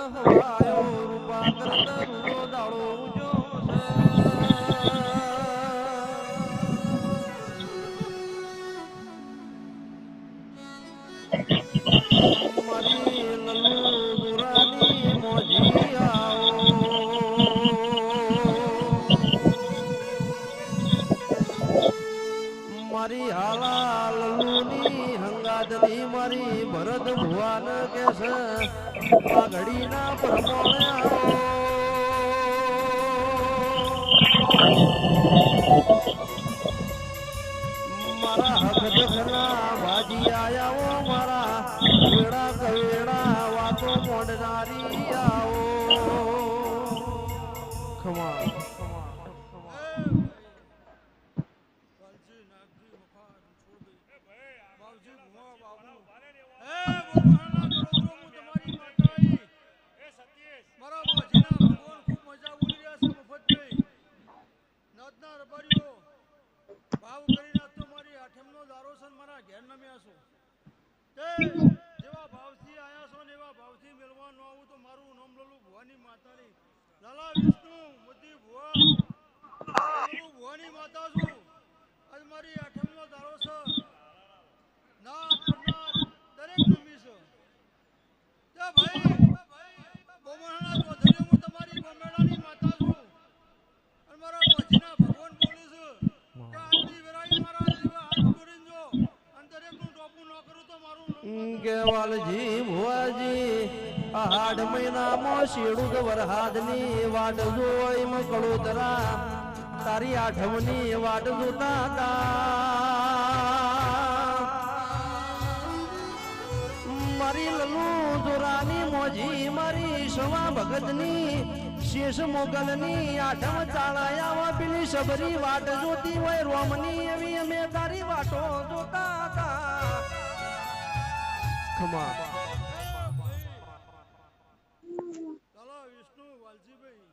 હવાયો રૂપા કરત રૂડો દાડો ઉજો છે મારી લલ્લુ દુરાની મોજી આવો મારી હાલા લલ્લુની હંગાદની મારી ભરત ભુવાન કે છે આ ઘડીના પ્રમાણે આવો મારા હક દખના ભાજી આયા મારા વેડા કવેડા વાતો મોડનારી આવો ખમા જેવા ભાવથી આયા છો ને એવા ભાવથી મેળવા ન આવું તો મારું નામ લલુ ભવાની માતાની લાલા વિષ્ણુ બુદ્ધિ ભુવા લલુ ભવાની માતા છું આજ મારી આઠમનો દારો છે નાથ પરનાથ દરેક નમી છે તે ભાઈ બોમણા ચૌધરી હું તમારી બોમેડાની માતા છું અને મારા મોજીના ભગવાન બોલું છું કે આજની વેરાઈ મારા જીવા હાથ જોડીને જો અને દરેકનું ટોપું ન કરું તો મારું કેવાલજી ભુવાજી આ હાડ મહિનામાં શેડું વરહાદની વાટ જોઈ કળોતરા તારી આઠમની વાટ જોતા હતા મારી લલુ જોરાની મોજી મારી સવા ભગતની શેષ મોગલની આઠમ ચાળાયા પેલી સબરી વાટ જોતી હોય રોમની એવી અમે તારી વાટો જોતા હતા ખમા લાલા વિષ્ણુ વાલજીભાઈ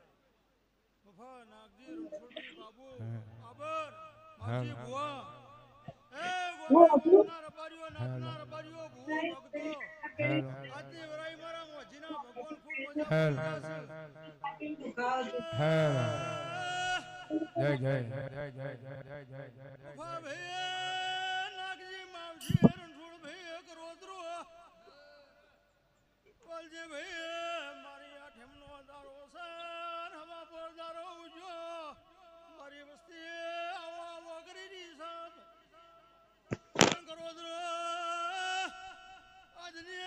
બફા નાગજી રણછોડજી બાબુ આબર માજી ભુવા એ ગોના રબારીઓ નાગના રબારીઓ ભુવો ભગતો આજની વરાઈ મારા મોજીના ભગવાન ખૂબ મજા જય જય બફા ભાઈ નાગજી માવજી રણછોડ ભાઈ એક રોદરો વાલજી ભાઈ મારી આઠમનો દારો છે હવા પર દારો ઉજો મારી વસ્તી આવો આવો કરી સાહેબ કરોદરો આજની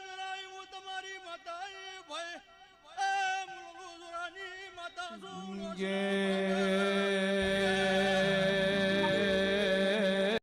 વેરાઈ હું તમારી માતા ભાઈ એ મુલુ જોરાની માતા છું જય